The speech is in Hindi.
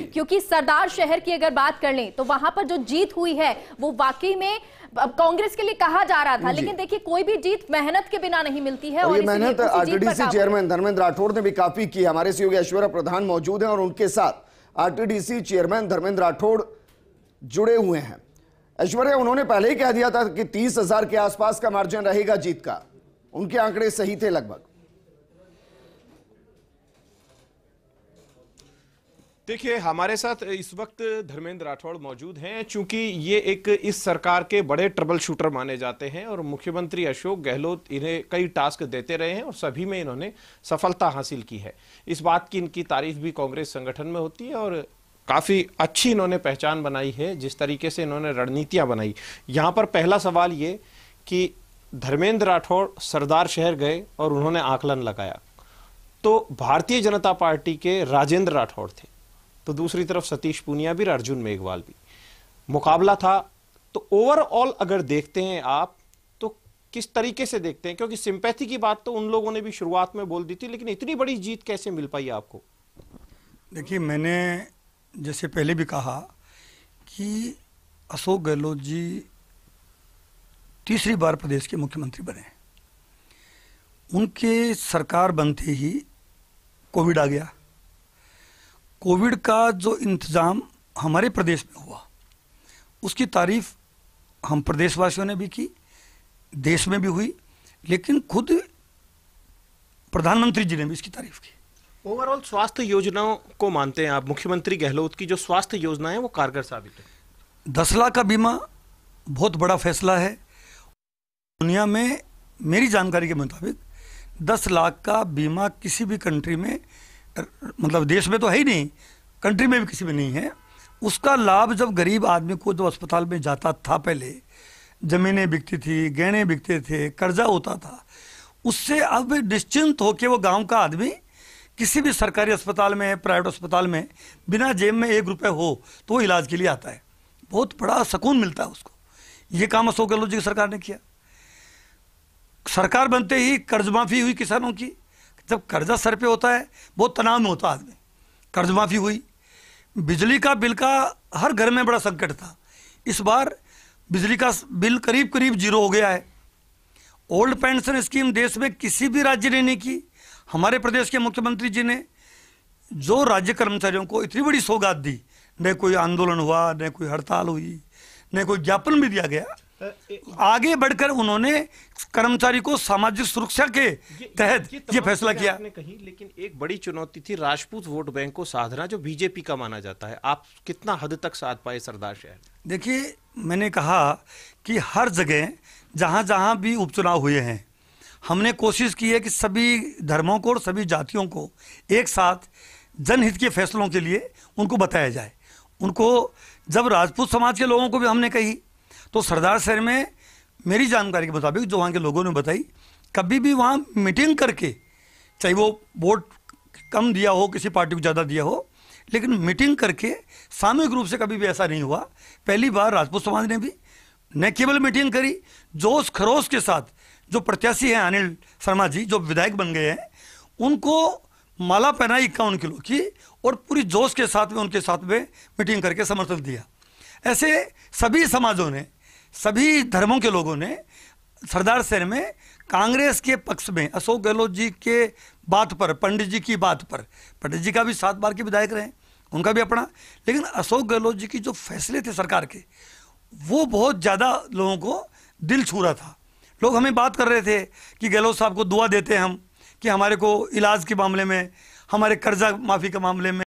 क्योंकि सरदार शहर की अगर बात कर लें तो वहां पर जो जीत हुई है वो वाकई में कांग्रेस के लिए कहा जा रहा था, लेकिन देखिए कोई भी जीत मेहनत के बिना नहीं मिलती है। और ये मेहनत आरटीडीसी चेयरमैन धर्मेंद्र राठौड़ ने भी काफी की। हमारे सहयोगी ऐश्वर्या प्रधान मौजूद हैं और उनके साथ आरटीडीसी चेयरमैन धर्मेंद्र राठौड़ जुड़े हुए हैं। ऐश्वर्या, उन्होंने पहले ही कह दिया था कि 30,000 के आसपास का मार्जिन रहेगा जीत का, उनके आंकड़े सही थे लगभग। देखिए, हमारे साथ इस वक्त धर्मेंद्र राठौड़ मौजूद हैं। चूंकि ये एक इस सरकार के बड़े ट्रबल शूटर माने जाते हैं और मुख्यमंत्री अशोक गहलोत इन्हें कई टास्क देते रहे हैं और सभी में इन्होंने सफलता हासिल की है। इस बात की इनकी तारीफ भी कांग्रेस संगठन में होती है और काफ़ी अच्छी इन्होंने पहचान बनाई है जिस तरीके से इन्होंने रणनीतियाँ बनाई। यहाँ पर पहला सवाल ये कि धर्मेंद्र राठौड़ सरदार शहर गए और उन्होंने आकलन लगाया, तो भारतीय जनता पार्टी के राजेंद्र राठौड़ थे, तो दूसरी तरफ सतीश पूनिया भी, अर्जुन मेघवाल भी, मुकाबला था। तो ओवरऑल अगर देखते हैं आप तो किस तरीके से देखते हैं? क्योंकि सिंपैथी की बात तो उन लोगों ने भी शुरुआत में बोल दी थी, लेकिन इतनी बड़ी जीत कैसे मिल पाई आपको? देखिए, मैंने जैसे पहले भी कहा कि अशोक गहलोत जी तीसरी बार प्रदेश के मुख्यमंत्री बने। उनके सरकार बनते ही कोविड आ गया। कोविड का जो इंतज़ाम हमारे प्रदेश में हुआ उसकी तारीफ हम प्रदेशवासियों ने भी की, देश में भी हुई, लेकिन खुद प्रधानमंत्री जी ने भी इसकी तारीफ की। ओवरऑल स्वास्थ्य योजनाओं को मानते हैं आप? मुख्यमंत्री गहलोत की जो स्वास्थ्य योजना है वो कारगर साबित है। 10 लाख का बीमा बहुत बड़ा फैसला है। दुनिया में मेरी जानकारी के मुताबिक 10 लाख का बीमा किसी भी कंट्री में, मतलब देश में तो है ही नहीं, कंट्री में भी किसी में नहीं है। उसका लाभ जब गरीब आदमी को जो अस्पताल में जाता था, पहले जमीनें बिकती थी, गहने बिकते थे, कर्जा होता था, उससे अब निश्चिंत होकर वो गांव का आदमी किसी भी सरकारी अस्पताल में, प्राइवेट अस्पताल में बिना जेब में 1 रुपये हो तो वो इलाज के लिए आता है। बहुत बड़ा सुकून मिलता है उसको। ये काम अशोक गहलोत जी की सरकार ने किया। सरकार बनते ही कर्ज माफी हुई किसानों की। जब कर्जा सर पे होता है बहुत तनाव में होता आदमी। कर्ज माफी हुई। बिजली का बिल का हर घर में बड़ा संकट था। इस बार बिजली का बिल करीब करीब 0 हो गया है। ओल्ड पेंशन स्कीम देश में किसी भी राज्य ने नहीं की। हमारे प्रदेश के मुख्यमंत्री जी ने जो राज्य कर्मचारियों को इतनी बड़ी सौगात दी, न कोई आंदोलन हुआ, न कोई हड़ताल हुई, न कोई ज्ञापन भी दिया गया। आगे बढ़कर उन्होंने कर्मचारी को सामाजिक सुरक्षा के तहत ये फैसला किया। आपने कही, लेकिन एक बड़ी चुनौती थी राजपूत वोट बैंक को साधना, जो बीजेपी का माना जाता है। आप कितना हद तक साध पाए सरदार शहर? देखिए, मैंने कहा कि हर जगह जहां जहां भी उपचुनाव हुए हैं, हमने कोशिश की है कि सभी धर्मों को और सभी जातियों को एक साथ जनहित के फैसलों के लिए उनको बताया जाए। उनको जब राजपूत समाज के लोगों को भी हमने कही, तो सरदार शहर में मेरी जानकारी के मुताबिक जो वहाँ के लोगों ने बताई, कभी भी वहाँ मीटिंग करके, चाहे वो वोट कम दिया हो, किसी पार्टी को ज़्यादा दिया हो, लेकिन मीटिंग करके सामूहिक रूप से कभी भी ऐसा नहीं हुआ। पहली बार राजपूत समाज ने भी न केवल मीटिंग करी, जोश खरोश के साथ जो प्रत्याशी हैं अनिल शर्मा जी, जो विधायक बन गए हैं, उनको माला पहनाई 51 किलो की और पूरी जोश के साथ में उनके साथ में मीटिंग करके समर्थन दिया। ऐसे सभी समाजों ने, सभी धर्मों के लोगों ने सरदार शहर में कांग्रेस के पक्ष में अशोक गहलोत जी के बात पर, पंडित जी की बात पर, पंडित जी का भी 7 बार के विधायक रहे, उनका भी अपना, लेकिन अशोक गहलोत जी की जो फैसले थे सरकार के, वो बहुत ज़्यादा लोगों को दिल छू रहा था। लोग हमें बात कर रहे थे कि गहलोत साहब को दुआ देते हैं हम कि हमारे को इलाज के मामले में, हमारे कर्जा माफ़ी के मामले में